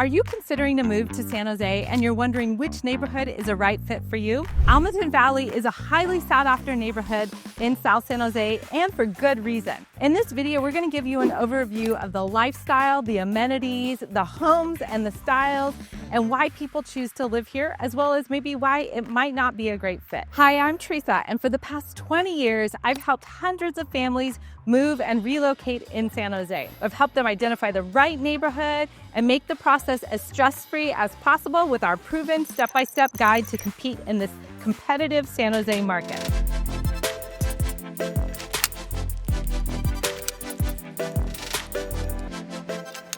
Are you considering a move to San Jose and you're wondering which neighborhood is a right fit for you? Almaden Valley is a highly sought after neighborhood in South San Jose, and for good reason. In this video, we're going to give you an overview of the lifestyle, the amenities, the homes and the styles, and why people choose to live here, as well as maybe why it might not be a great fit. Hi, I'm Theresa, and for the past 20 years, I've helped hundreds of families move and relocate in San Jose. I've helped them identify the right neighborhood and make the process as stress-free as possible with our proven step-by-step guide to compete in this competitive San Jose market.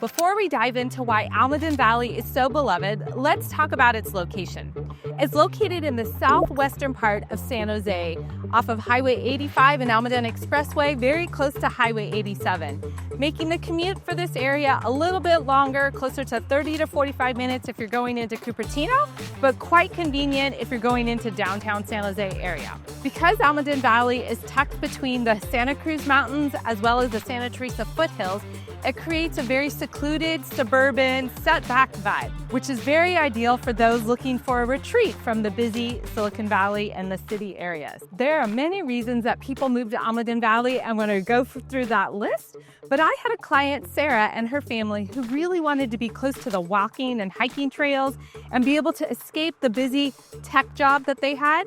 Before we dive into why Almaden Valley is so beloved, let's talk about its location. It's located in the southwestern part of San Jose, off of Highway 85 and Almaden Expressway, very close to Highway 87, making the commute for this area a little bit longer, closer to 30 to 45 minutes if you're going into Cupertino, but quite convenient if you're going into downtown San Jose area. Because Almaden Valley is tucked between the Santa Cruz Mountains as well as the Santa Theresa foothills, it creates a very secluded, suburban, set-back vibe, which is very ideal for those looking for a retreat from the busy Silicon Valley and the city areas. There are many reasons that people move to Almaden Valley. I'm going to go through that list, but I had a client, Sarah, and her family who really wanted to be close to the walking and hiking trails and be able to escape the busy tech job that they had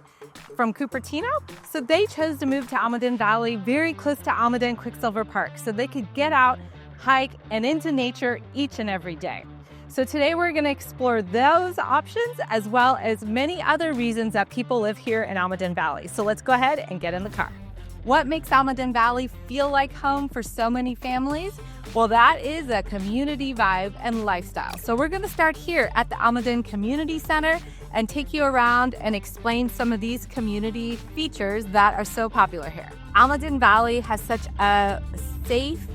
from Cupertino. So they chose to move to Almaden Valley, very close to Almaden Quicksilver Park, so they could get out, hike, and into nature each and every day. So today we're going to explore those options as well as many other reasons that people live here in Almaden Valley. So let's go ahead and get in the car. What makes Almaden Valley feel like home for so many families? Well, that is a community vibe and lifestyle. So we're going to start here at the Almaden Community Center and take you around and explain some of these community features that are so popular here. Almaden Valley has such a safe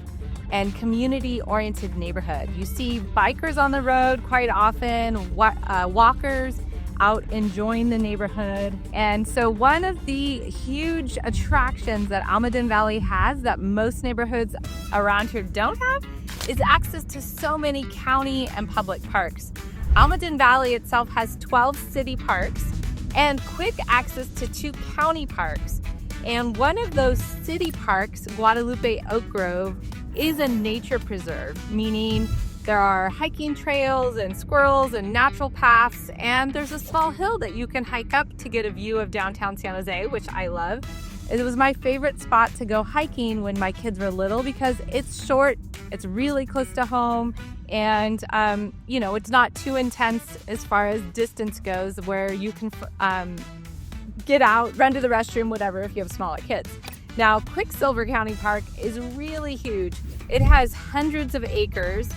and community-oriented neighborhood. You see bikers on the road quite often, walkers out enjoying the neighborhood. And so one of the huge attractions that Almaden Valley has that most neighborhoods around here don't have is access to so many county and public parks. Almaden Valley itself has 12 city parks and quick access to 2 county parks. And one of those city parks, Guadalupe Oak Grove, is a nature preserve, meaning there are hiking trails and squirrels and natural paths, and there's a small hill that you can hike up to get a view of downtown San Jose, which I love. It was my favorite spot to go hiking when my kids were little because it's short, it's really close to home, and it's not too intense as far as distance goes, where you can get out, run to the restroom, whatever, if you have smaller kids. Now, Quicksilver County Park is really huge. It has hundreds of acres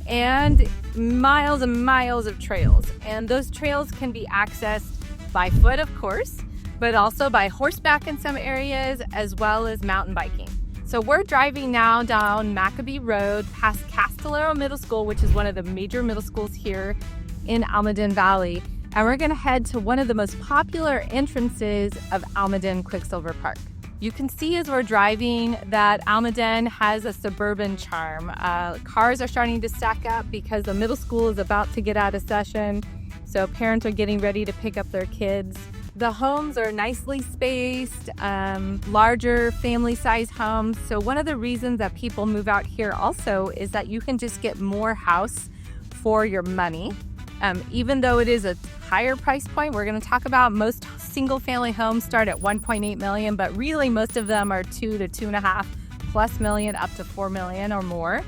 and miles of trails. And those trails can be accessed by foot, of course, but also by horseback in some areas, as well as mountain biking. So we're driving now down Maccabee Road past Castellaro Middle School, which is one of the major middle schools here in Almaden Valley. And we're gonna head to one of the most popular entrances of Almaden Quicksilver Park. You can see as we're driving that Almaden has a suburban charm. Cars are starting to stack up because the middle school is about to get out of session, so parents are getting ready to pick up their kids. The homes are nicely spaced, larger family-size homes. So one of the reasons that people move out here also is that you can just get more house for your money. Even though it is a higher price point, we're going to talk about most single-family homes start at 1.8 million, but really most of them are 2 to 2.5 plus million, up to 4 million or more.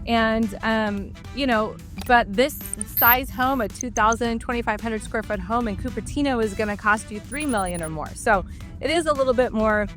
And but this size home, a 2,500 square foot home in Cupertino, is going to cost you 3 million or more. So it is a little bit more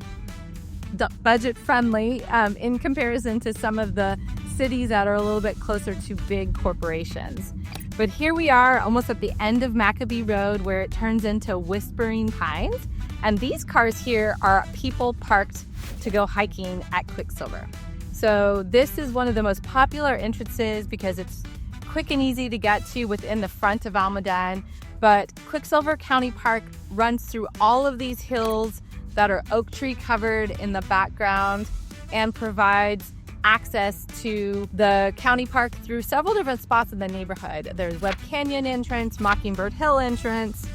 budget friendly in comparison to some of the cities that are a little bit closer to big corporations. But here we are almost at the end of Maccabee Road, where it turns into Whispering Pines. And these cars here are people parked to go hiking at Quicksilver. So this is one of the most popular entrances because it's quick and easy to get to within the front of Almaden. But Quicksilver County Park runs through all of these hills that are oak tree covered in the background and provides access to the county park through several different spots in the neighborhood. There's Webb Canyon entrance, Mockingbird Hill entrance,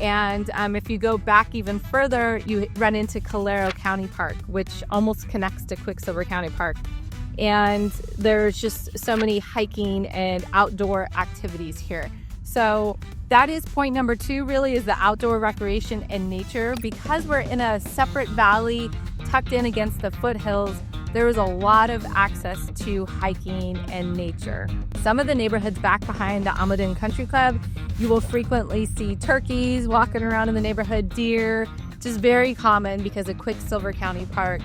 and if you go back even further, you run into Calero County Park, which almost connects to Quicksilver County Park. And there's just so many hiking and outdoor activities here. So that is point number 2, really, is the outdoor recreation and nature. Because we're in a separate valley tucked in against the foothills, there is a lot of access to hiking and nature. Some of the neighborhoods back behind the Almaden Country Club, you will frequently see turkeys walking around in the neighborhood, deer, just very common because of Quicksilver County Park.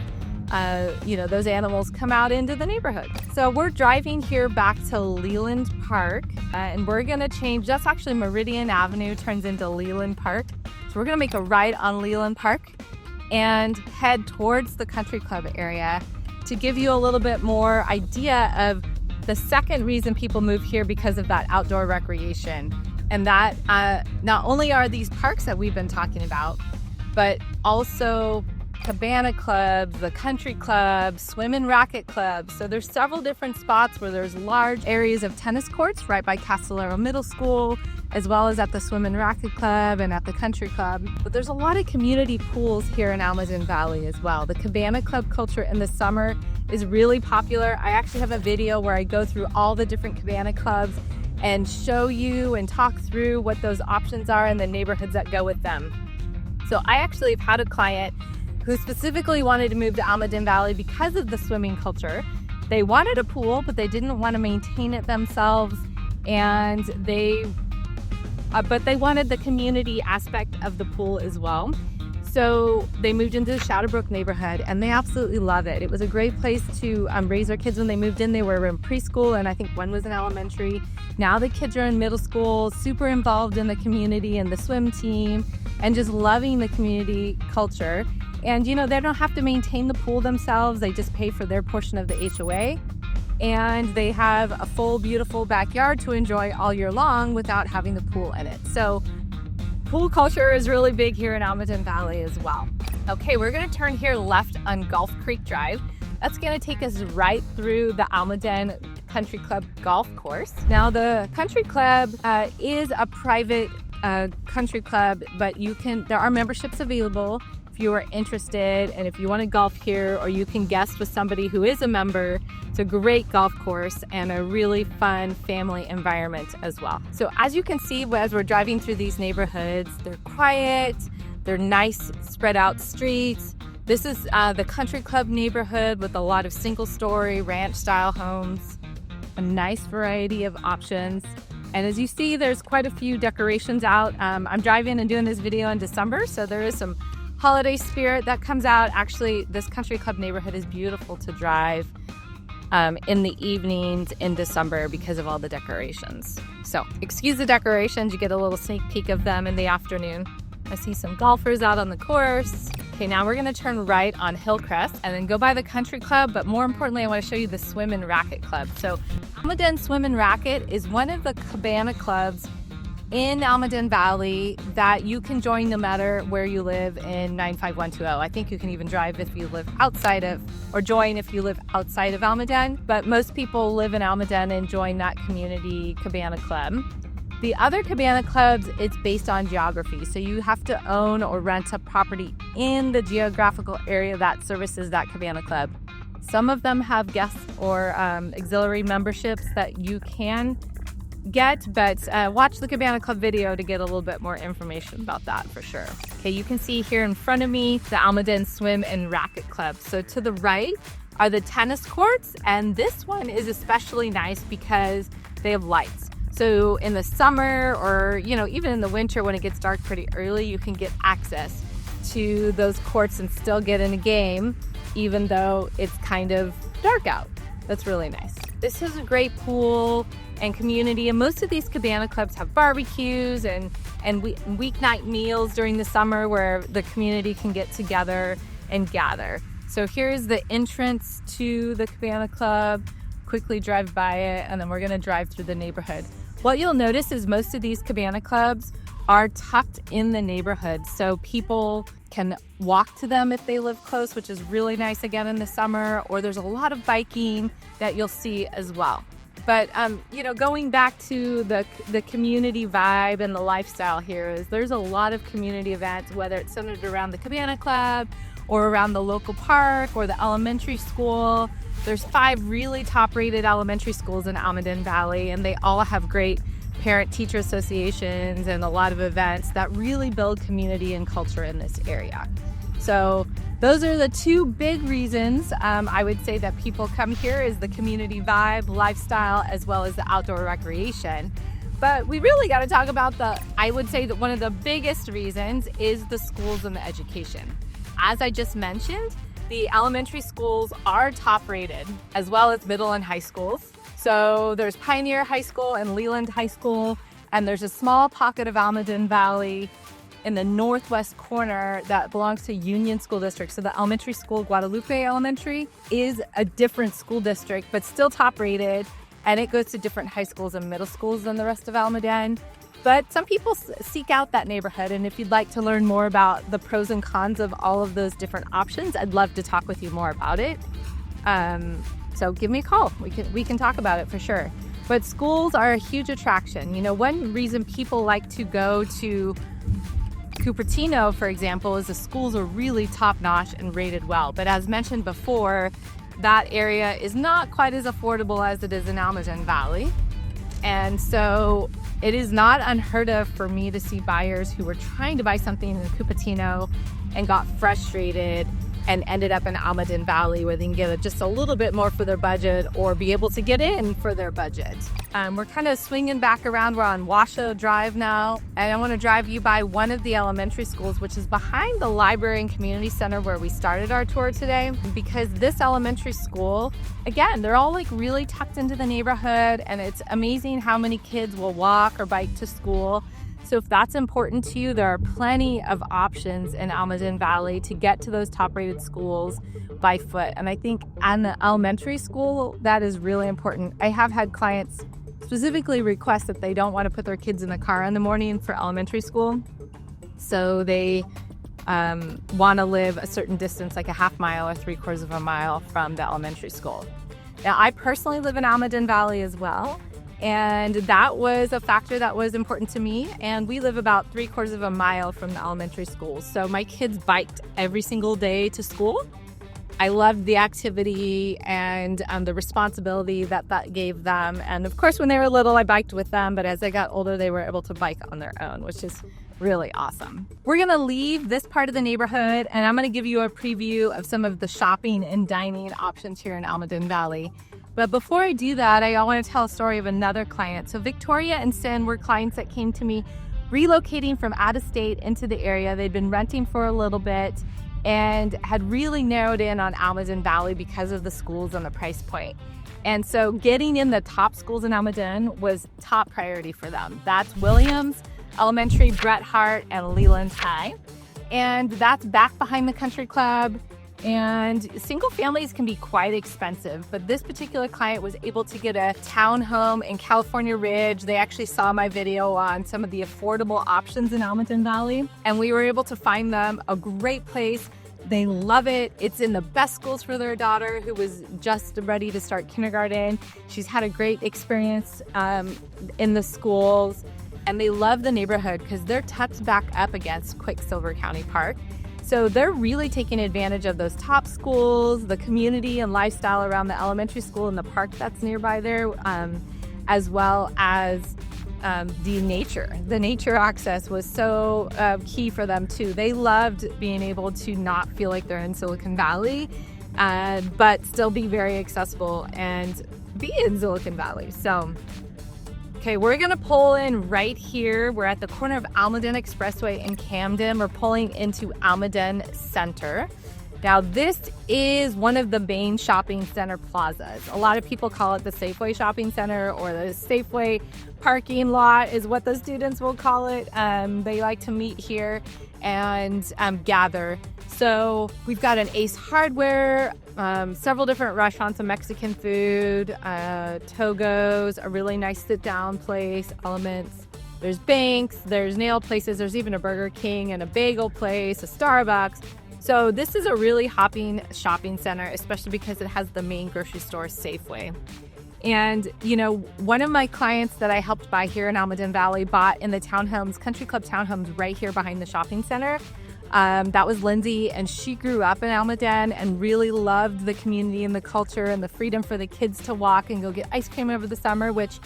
Those animals come out into the neighborhood. So we're driving here back to Leland Park, and we're gonna change. That's actually Meridian Avenue turns into Leland Park. So we're gonna make a right on Leland Park and head towards the country club area to give you a little bit more idea of the second reason people move here, because of that outdoor recreation. And that not only are these parks that we've been talking about, but also cabana clubs, the country club, swim and racket clubs. So there's several different spots where there's large areas of tennis courts right by Castellero Middle School, as well as at the swim and racket club and at the country club. But there's a lot of community pools here in Almaden Valley as well. The cabana club culture in the summer is really popular. I actually have a video where I go through all the different cabana clubs and show you and talk through what those options are and the neighborhoods that go with them. So I actually have had a client who specifically wanted to move to Almaden Valley because of the swimming culture. They wanted a pool, but they didn't want to maintain it themselves, and but they wanted the community aspect of the pool as well. So they moved into the Shadowbrook neighborhood, and they absolutely love it. It was a great place to raise their kids. When they moved in, they were in preschool, and I think one was in elementary. Now the kids are in middle school, super involved in the community and the swim team, and just loving the community culture. And they don't have to maintain the pool themselves. They just pay for their portion of the HOA. And they have a full, beautiful backyard to enjoy all year long without having the pool in it. So pool culture is really big here in Almaden Valley as well. Okay, we're gonna turn here left on Gulf Creek Drive. That's gonna take us right through the Almaden Country Club golf course. Now the country club is a private country club, but there are memberships available if you are interested, and if you want to golf here, or you can guest with somebody who is a member. It's a great golf course and a really fun family environment as well. So as you can see, as we're driving through these neighborhoods, they're quiet, they're nice spread out streets. This is the country club neighborhood with a lot of single-story ranch style homes, a nice variety of options. And as you see, there's quite a few decorations out. I'm driving and doing this video in December, so there is some holiday spirit that comes out. Actually, this country club neighborhood is beautiful to drive in the evenings in December because of all the decorations. So excuse the decorations, you get a little sneak peek of them in the afternoon. I see some golfers out on the course. Okay, now we're gonna turn right on Hillcrest and then go by the country club, but more importantly, I wanna show you the swim and racket club. So Almaden Swim and Racket is one of the cabana clubs in Almaden Valley that you can join no matter where you live in 95120. I think you can even drive if you live outside of, or join if you live outside of Almaden, but most people live in Almaden and join that community cabana club. The other cabana clubs, it's based on geography. So you have to own or rent a property in the geographical area that services that cabana club. Some of them have guest or auxiliary memberships that you can get, but watch the cabana club video to get a little bit more information about that for sure. Okay, you can see here in front of me the Almaden Swim and Racket Club. So to the right are the tennis courts, and this one is especially nice because they have lights. So in the summer, or even in the winter when it gets dark pretty early, you can get access to those courts and still get in a game even though it's kind of dark out. That's really nice. This is a great pool and community, and most of these cabana clubs have barbecues and weeknight meals during the summer where the community can get together and gather. So here's the entrance to the cabana club. Quickly drive by it, and then we're gonna drive through the neighborhood. What you'll notice is most of these cabana clubs are tucked in the neighborhood, so people can walk to them if they live close, which is really nice again in the summer, or there's a lot of biking that you'll see as well. But, going back to the community vibe and the lifestyle here is there's a lot of community events, whether it's centered around the Cabana Club or around the local park or the elementary school. There's 5 really top-rated elementary schools in Almaden Valley, and they all have great parent-teacher associations and a lot of events that really build community and culture in this area. So those are the 2 big reasons I would say that people come here is the community vibe, lifestyle, as well as the outdoor recreation. But we really got to talk about I would say that one of the biggest reasons is the schools and the education. As I just mentioned, the elementary schools are top rated, as well as middle and high schools. So there's Pioneer High School and Leland High School, and there's a small pocket of Almaden Valley in the northwest corner that belongs to Union School District. So the elementary school, Guadalupe Elementary, is a different school district, but still top rated, and it goes to different high schools and middle schools than the rest of Almaden. But some people seek out that neighborhood, and if you'd like to learn more about the pros and cons of all of those different options, I'd love to talk with you more about it. So give me a call. We can talk about it for sure. But schools are a huge attraction. One reason people like to go to Cupertino, for example, is the schools are really top-notch and rated well. But as mentioned before, that area is not quite as affordable as it is in Almaden Valley. And so it is not unheard of for me to see buyers who were trying to buy something in Cupertino and got frustrated and ended up in Almaden Valley where they can get just a little bit more for their budget or be able to get in for their budget. We're kind of swinging back around. We're on Washoe Drive now, and I want to drive you by one of the elementary schools, which is behind the library and community center where we started our tour today, because this elementary school, again, they're all really tucked into the neighborhood, and it's amazing how many kids will walk or bike to school. So if that's important to you, there are plenty of options in Almaden Valley to get to those top-rated schools by foot. And I think on the elementary school, that is really important. I have had clients specifically request that they don't want to put their kids in the car in the morning for elementary school. So they want to live a certain distance, like a half mile or 3/4 of a mile from the elementary school. Now, I personally live in Almaden Valley as well. And that was a factor that was important to me. And we live about 3/4 of a mile from the elementary school. So my kids biked every single day to school. I loved the activity and the responsibility that gave them. And of course, when they were little, I biked with them. But as they got older, they were able to bike on their own, which is really awesome. We're going to leave this part of the neighborhood, and I'm going to give you a preview of some of the shopping and dining options here in Almaden Valley. But before I do that, I want to tell a story of another client. So Victoria and Sin were clients that came to me relocating from out of state into the area. They'd been renting for a little bit and had really narrowed in on Almaden Valley because of the schools and the price point. And so getting in the top schools in Almaden was top priority for them. That's Williams Elementary, Bret Harte, and Leland High. And that's back behind the country club. And single families can be quite expensive, but this particular client was able to get a townhome in California Ridge. They actually saw my video on some of the affordable options in Almaden Valley, and we were able to find them a great place. They love it. It's in the best schools for their daughter, who was just ready to start kindergarten. She's had a great experience in the schools, and they love the neighborhood because they're tucked back up against Quicksilver County Park. So they're really taking advantage of those top schools, the community and lifestyle around the elementary school and the park that's nearby there, as well as the nature. The nature access was so key for them too. They loved being able to not feel like they're in Silicon Valley, but still be very accessible and be in Silicon Valley. So okay, we're gonna pull in right here. We're at the corner of Almaden Expressway and Camden. We're pulling into Almaden Center. Now, this is one of the main shopping center plazas. A lot of people call it the Safeway Shopping Center, or the Safeway parking lot is what the students will call it. They like to meet here and gather. So we've got an Ace Hardware, several different restaurants of Mexican food, Togo's, a really nice sit-down place, Elements, There's banks, there's nail places, there's even a Burger King and a bagel place, a Starbucks. So this is a really hopping shopping center, especially because it has the main grocery store, Safeway. And, one of my clients that I helped buy here in Almaden Valley bought in the townhomes, Country Club townhomes right here behind the shopping center. That was Lindsay, and she grew up in Almaden and really loved the community and the culture and the freedom for the kids to walk and go get ice cream over the summer, which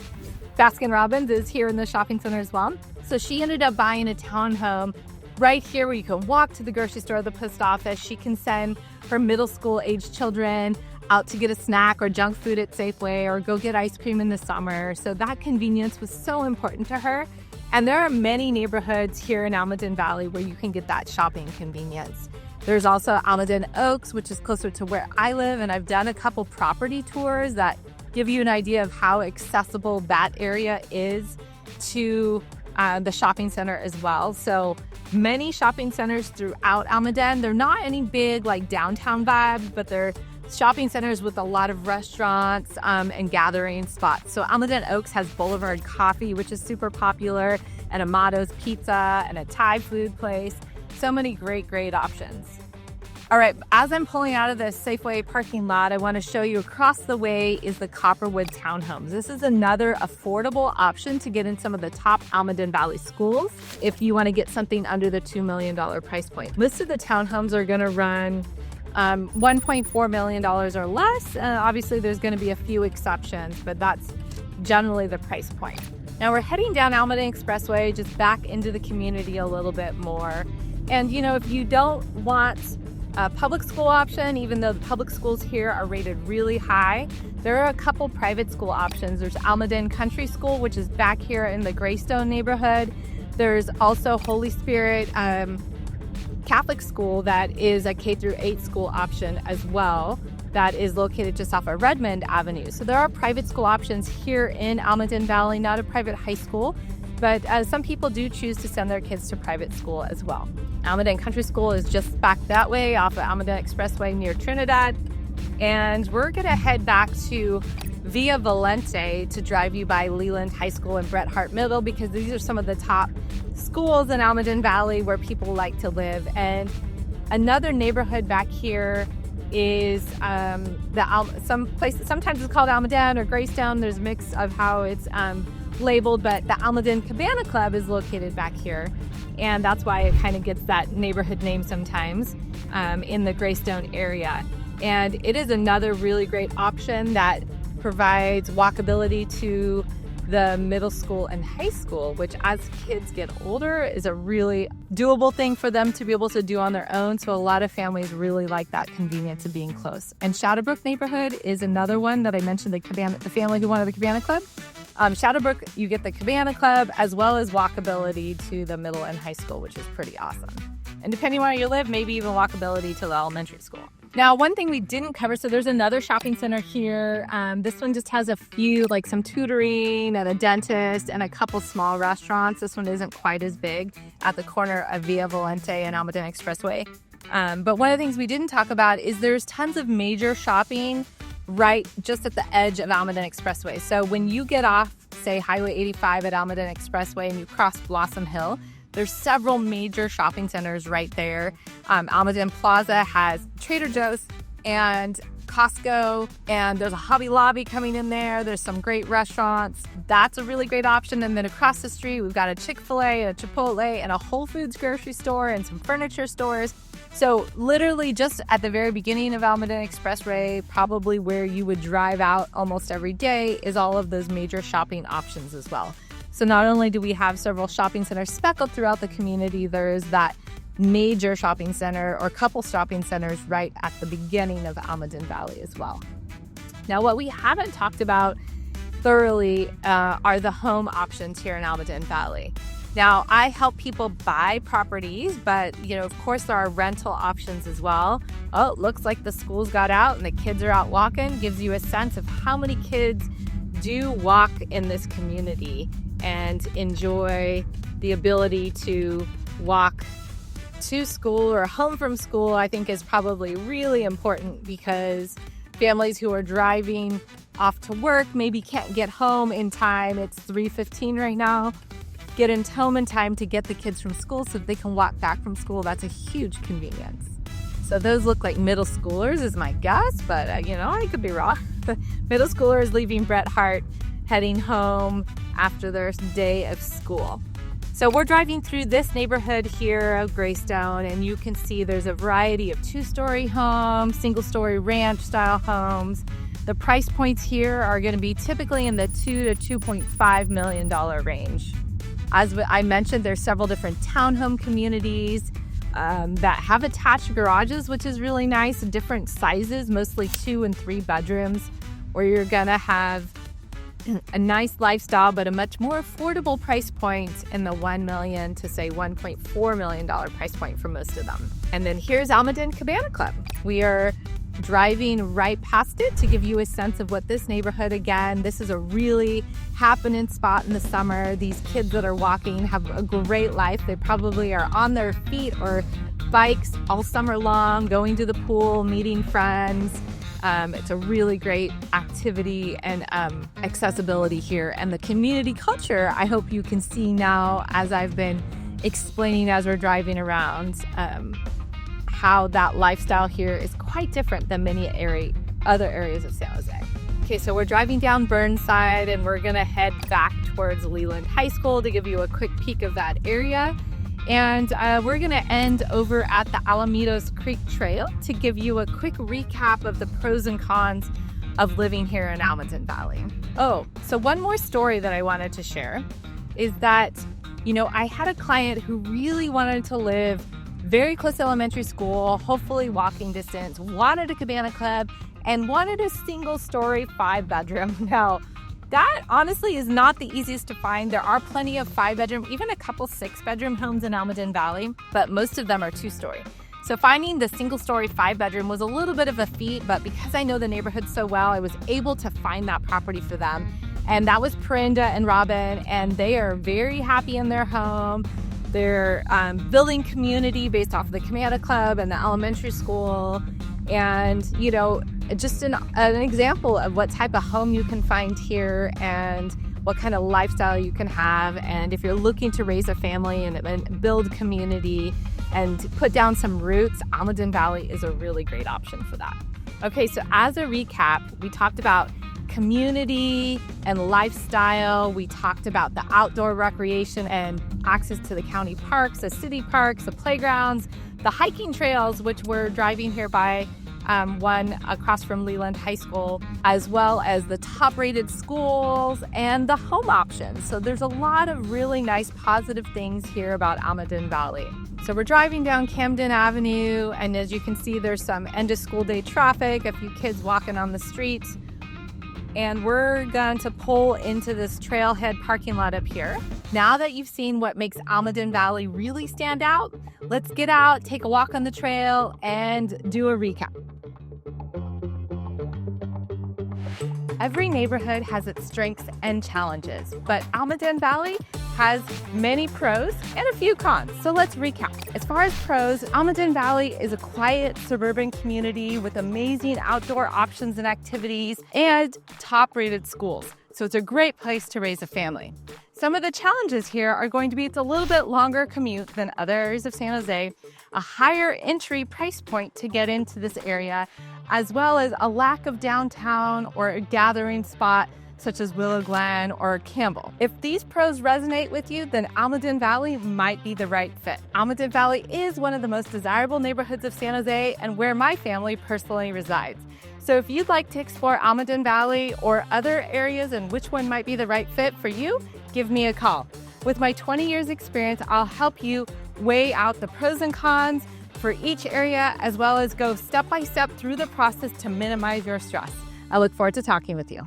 Baskin-Robbins is here in the shopping center as well. So she ended up buying a townhome right here where you can walk to the grocery store, the post office. She can send her middle school age children out to get a snack or junk food at Safeway or go get ice cream in the summer. So that convenience was so important to her. And there are many neighborhoods here in Almaden Valley where you can get that shopping convenience. There's also Almaden Oaks, which is closer to where I live, and I've done a couple property tours that give you an idea of how accessible that area is to the shopping center as well. So many shopping centers throughout Almaden. They're not any big like downtown vibes, but they're shopping centers with a lot of restaurants and gathering spots. So Almaden Oaks has Boulevard Coffee, which is super popular, and Amato's Pizza and a Thai food place. So many great options. All right, as I'm pulling out of the Safeway parking lot, I want to show you across the way is the Copperwood Townhomes. This is another affordable option to get in some of the top Almaden Valley schools if you want to get something under the $2 million price point. Most of the townhomes are going to run $1.4 million or less. Obviously, there's going to be a few exceptions, but that's generally the price point. Now we're heading down Almaden Expressway, just back into the community a little bit more. And if you don't want a public school option, even though the public schools here are rated really high, there are a couple private school options. There's Almaden Country School, which is back here in the Greystone neighborhood. There's also Holy Spirit Catholic School that is a K-8 school option as well, that is located just off of Redmond Avenue. So there are private school options here in Almaden Valley, not a private high school, but some people do choose to send their kids to private school as well. Almaden Country School is just back that way off of Almaden Expressway near Trinidad. And we're gonna head back to Via Valente to drive you by Leland High School and Bret Harte Middle, because these are some of the top schools in Almaden Valley where people like to live. And another neighborhood back here is sometimes it's called Almaden or Greystone. There's a mix of how it's labeled, but the Almaden Cabana Club is located back here, and that's why it kind of gets that neighborhood name sometimes in the Greystone area. And it is another really great option that provides walkability to the middle school and high school, which as kids get older is a really doable thing for them to be able to do on their own. So a lot of families really like that convenience of being close. And Shadowbrook neighborhood is another one that I mentioned, the family who wanted the Cabana Club. Shadowbrook, you get the Cabana Club as well as walkability to the middle and high school, which is pretty awesome. And depending on where you live, maybe even walkability to the elementary school. Now, one thing we didn't cover, so there's another shopping center here. This one just has a few, like some tutoring and a dentist and a couple small restaurants. This one isn't quite as big at the corner of Via Valente and Almaden Expressway. But one of the things we didn't talk about is there's tons of major shopping right just at the edge of Almaden Expressway. So when you get off, say, Highway 85 at Almaden Expressway and you cross Blossom Hill, there's several major shopping centers right there. Almaden Plaza has Trader Joe's and Costco, and there's a Hobby Lobby coming in there. There's some great restaurants. That's a really great option. And then across the street, we've got a Chick-fil-A, a Chipotle, and a Whole Foods grocery store and some furniture stores. So literally just at the very beginning of Almaden Expressway, probably where you would drive out almost every day, is all of those major shopping options as well. So not only do we have several shopping centers speckled throughout the community, there is that major shopping center or couple shopping centers right at the beginning of Almaden Valley as well. Now, what we haven't talked about thoroughly are the home options here in Almaden Valley. Now, I help people buy properties, but of course there are rental options as well. Oh, it looks like the schools got out and the kids are out walking. Gives you a sense of how many kids do walk in this community and enjoy the ability to walk to school or home from school. I think is probably really important, because families who are driving off to work maybe can't get home in time. It's 3:15 right now. get in home in time to get the kids from school so that they can walk back from school. That's a huge convenience. So those look like middle schoolers is my guess, but I could be wrong. The middle schoolers leaving Bret Harte, heading home after their day of school. So we're driving through this neighborhood here of Greystone, and you can see there's a variety of two-story homes, single-story ranch-style homes. The price points here are going to be typically in the $2 to $2.5 million range. As I mentioned, there's several different townhome communities that have attached garages, which is really nice, different sizes, mostly 2 and 3 bedrooms, where you're going to have a nice lifestyle, but a much more affordable price point in the $1 million to say $1.4 million price point for most of them. And then here's Almaden Cabana Club. We are driving right past it to give you a sense of what this neighborhood, again, this is a really happening spot in the summer. These kids that are walking have a great life. They probably are on their feet or bikes all summer long, going to the pool, meeting friends. It's a really great activity and accessibility here. And the community culture, I hope you can see now as I've been explaining as we're driving around, how that lifestyle here is quite different than many other areas of San Jose. Okay, so we're driving down Burnside and we're gonna head back towards Leland High School to give you a quick peek of that area. And we're gonna end over at the Alamedos Creek Trail to give you a quick recap of the pros and cons of living here in Almaden Valley. Oh, so one more story that I wanted to share is that, I had a client who really wanted to live very close to elementary school, hopefully walking distance, wanted a cabana club, and wanted a single-story 5-bedroom. Now, that honestly is not the easiest to find. There are plenty of 5-bedroom, even a couple 6-bedroom homes in Almaden Valley, but most of them are 2-story. So finding the single-story 5-bedroom was a little bit of a feat, but because I know the neighborhood so well, I was able to find that property for them. And that was Perinda and Robin, and they are very happy in their home. They're building community based off of the Cabana Club and the elementary school. And, just an example of what type of home you can find here and what kind of lifestyle you can have. And if you're looking to raise a family and build community and put down some roots, Almaden Valley is a really great option for that. Okay, so as a recap, we talked about community and lifestyle. We talked about the outdoor recreation and access to the county parks, the city parks, the playgrounds, the hiking trails, which we're driving here by, one across from Leland High School, as well as the top-rated schools and the home options. So there's a lot of really nice positive things here about Almaden Valley. So we're driving down Camden Avenue, and as you can see, there's some end-of-school day traffic, a few kids walking on the streets. And we're going to pull into this trailhead parking lot up here. Now that you've seen what makes Almaden Valley really stand out, let's get out, take a walk on the trail, and do a recap. Every neighborhood has its strengths and challenges, but Almaden Valley has many pros and a few cons. So let's recap. As far as pros, Almaden Valley is a quiet suburban community with amazing outdoor options and activities and top-rated schools. So it's a great place to raise a family. Some of the challenges here are going to be it's a little bit longer commute than other areas of San Jose, a higher entry price point to get into this area, as well as a lack of downtown or a gathering spot such as Willow Glen or Campbell. If these pros resonate with you, then Almaden Valley might be the right fit. Almaden Valley is one of the most desirable neighborhoods of San Jose and where my family personally resides. So if you'd like to explore Almaden Valley or other areas and which one might be the right fit for you, give me a call. With my 20 years experience, I'll help you weigh out the pros and cons for each area, as well as go step by step through the process to minimize your stress. I look forward to talking with you.